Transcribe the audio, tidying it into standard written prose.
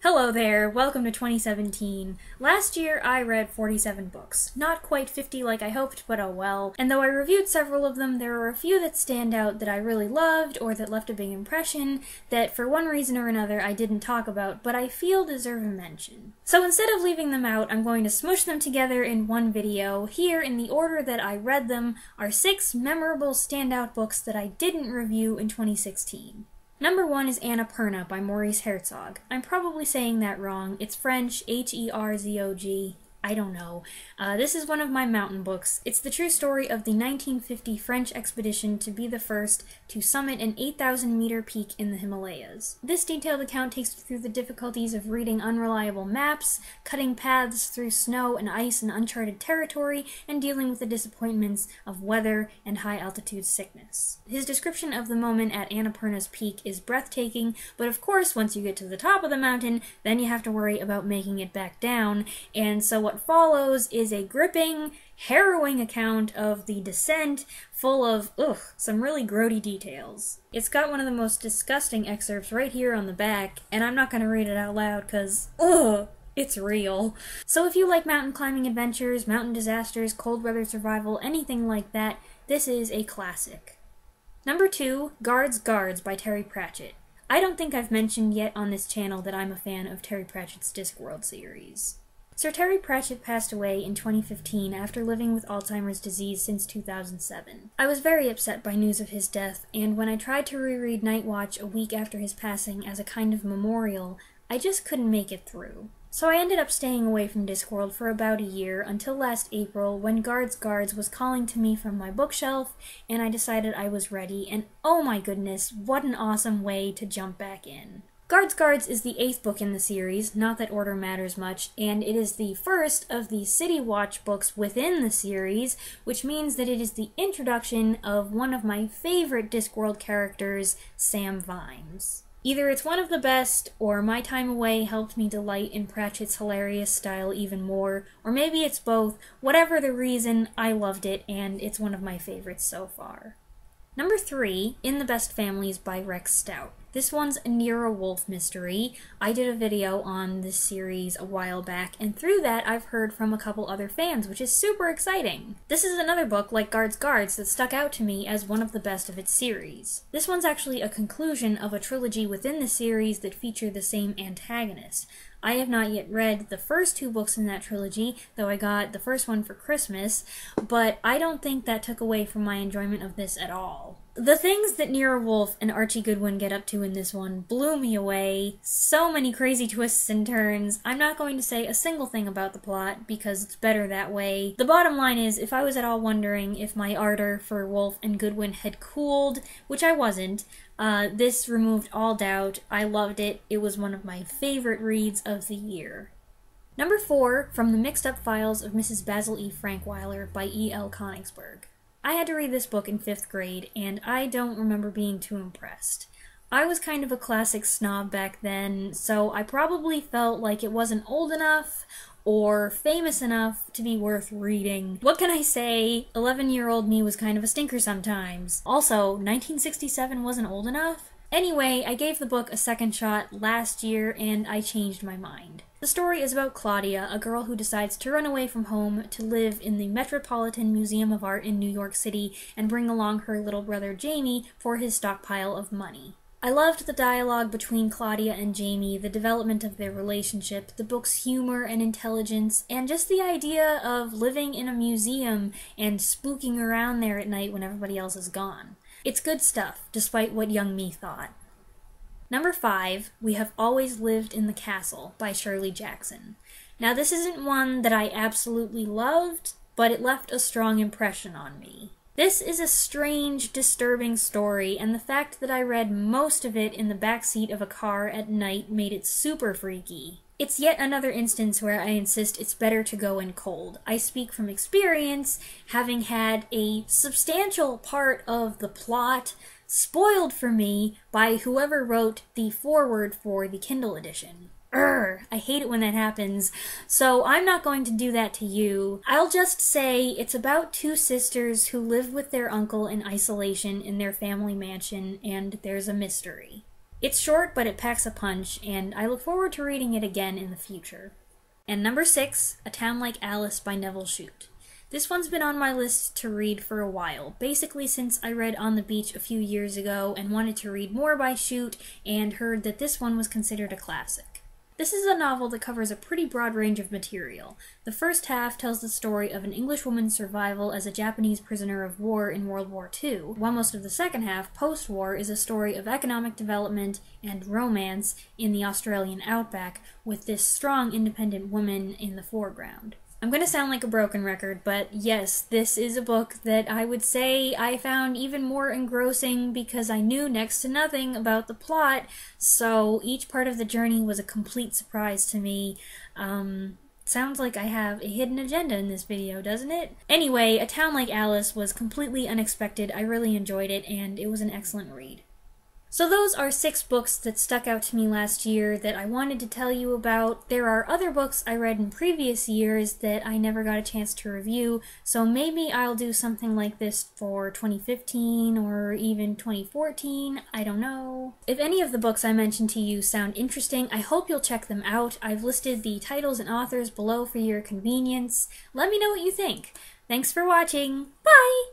Hello there, welcome to 2017. Last year I read 47 books. Not quite 50 like I hoped, but oh well. And though I reviewed several of them, there are a few that stand out that I really loved or that left a big impression that for one reason or another I didn't talk about, but I feel deserve a mention. So instead of leaving them out, I'm going to smush them together in one video. Here, in the order that I read them, are 6 memorable standout books that I didn't review in 2016. Number 1 is Annapurna by Maurice Herzog. I'm probably saying that wrong. It's French, Herzog. I don't know. This is one of my mountain books. It's the true story of the 1950 French expedition to be the first to summit an 8,000-meter peak in the Himalayas. This detailed account takes you through the difficulties of reading unreliable maps, cutting paths through snow and ice and uncharted territory, and dealing with the disappointments of weather and high-altitude sickness. His description of the moment at Annapurna's peak is breathtaking, but of course, once you get to the top of the mountain, then you have to worry about making it back down, and so what follows is a gripping, harrowing account of the descent, full of, some really grody details. It's got one of the most disgusting excerpts right here on the back, and I'm not going to read it out loud because, it's real. So if you like mountain climbing adventures, mountain disasters, cold weather survival, anything like that, this is a classic. Number 2, Guards by Terry Pratchett. I don't think I've mentioned yet on this channel that I'm a fan of Terry Pratchett's Discworld series. Sir Terry Pratchett passed away in 2015 after living with Alzheimer's disease since 2007. I was very upset by news of his death, and when I tried to reread Night Watch a week after his passing as a kind of memorial, I just couldn't make it through. So I ended up staying away from Discworld for about a year until last April when Guards was calling to me from my bookshelf, and I decided I was ready, and oh my goodness, what an awesome way to jump back in. Guards is the 8th book in the series, not that order matters much, and it is the first of the City Watch books within the series, which means that it is the introduction of one of my favorite Discworld characters, Sam Vimes. Either it's one of the best, or my time away helped me delight in Pratchett's hilarious style even more, or maybe it's both. Whatever the reason, I loved it, and it's one of my favorites so far. Number 3, In the Best Families by Rex Stout. This one's a Nero Wolfe mystery. I did a video on this series a while back, and through that I've heard from a couple other fans, which is super exciting. This is another book, like Guards that stuck out to me as one of the best of its series. This one's actually a conclusion of a trilogy within the series that feature the same antagonist. I have not yet read the first 2 books in that trilogy, though I got the first one for Christmas, but I don't think that took away from my enjoyment of this at all. The things that Nero Wolfe and Archie Goodwin get up to in this one blew me away. So many crazy twists and turns. I'm not going to say a single thing about the plot, because it's better that way. The bottom line is, if I was at all wondering if my ardor for Wolfe and Goodwin had cooled, which I wasn't, this removed all doubt. I loved it. It was one of my favorite reads of the year. Number 4, From the Mixed Up Files of Mrs. Basil E. Frankweiler by E.L. Konigsburg. I had to read this book in 5th grade, and I don't remember being too impressed. I was kind of a classic snob back then, so I probably felt like it wasn't old enough or famous enough to be worth reading. What can I say? 11-year-old me was kind of a stinker sometimes. Also, 1967 wasn't old enough? Anyway, I gave the book a second shot last year, and I changed my mind. The story is about Claudia, a girl who decides to run away from home to live in the Metropolitan Museum of Art in New York City and bring along her little brother Jamie for his stockpile of money. I loved the dialogue between Claudia and Jamie, the development of their relationship, the book's humor and intelligence, and just the idea of living in a museum and spooking around there at night when everybody else is gone. It's good stuff, despite what young me thought. Number 5, We Have Always Lived in the Castle by Shirley Jackson. Now this isn't one that I absolutely loved, but it left a strong impression on me. This is a strange, disturbing story, and the fact that I read most of it in the backseat of a car at night made it super freaky. It's yet another instance where I insist it's better to go in cold. I speak from experience, having had a substantial part of the plot spoiled for me by whoever wrote the foreword for the Kindle edition. I hate it when that happens, so I'm not going to do that to you. I'll just say it's about 2 sisters who live with their uncle in isolation in their family mansion, and there's a mystery. It's short, but it packs a punch, and I look forward to reading it again in the future. And number 6, A Town Like Alice by Nevil Shute. This one's been on my list to read for a while, basically since I read On the Beach a few years ago and wanted to read more by Shute and heard that this one was considered a classic. This is a novel that covers a pretty broad range of material. The first half tells the story of an Englishwoman's survival as a Japanese prisoner of war in World War II, while most of the second half, post-war, is a story of economic development and romance in the Australian outback, with this strong independent woman in the foreground. I'm going to sound like a broken record, but yes, this is a book that I would say I found even more engrossing because I knew next to nothing about the plot, so each part of the journey was a complete surprise to me. Sounds like I have a hidden agenda in this video, doesn't it? Anyway, A Town Like Alice was completely unexpected. I really enjoyed it, and it was an excellent read. So those are 6 books that stuck out to me last year that I wanted to tell you about. There are other books I read in previous years that I never got a chance to review, so maybe I'll do something like this for 2015 or even 2014, I don't know. If any of the books I mentioned to you sound interesting, I hope you'll check them out. I've listed the titles and authors below for your convenience. Let me know what you think. Thanks for watching. Bye!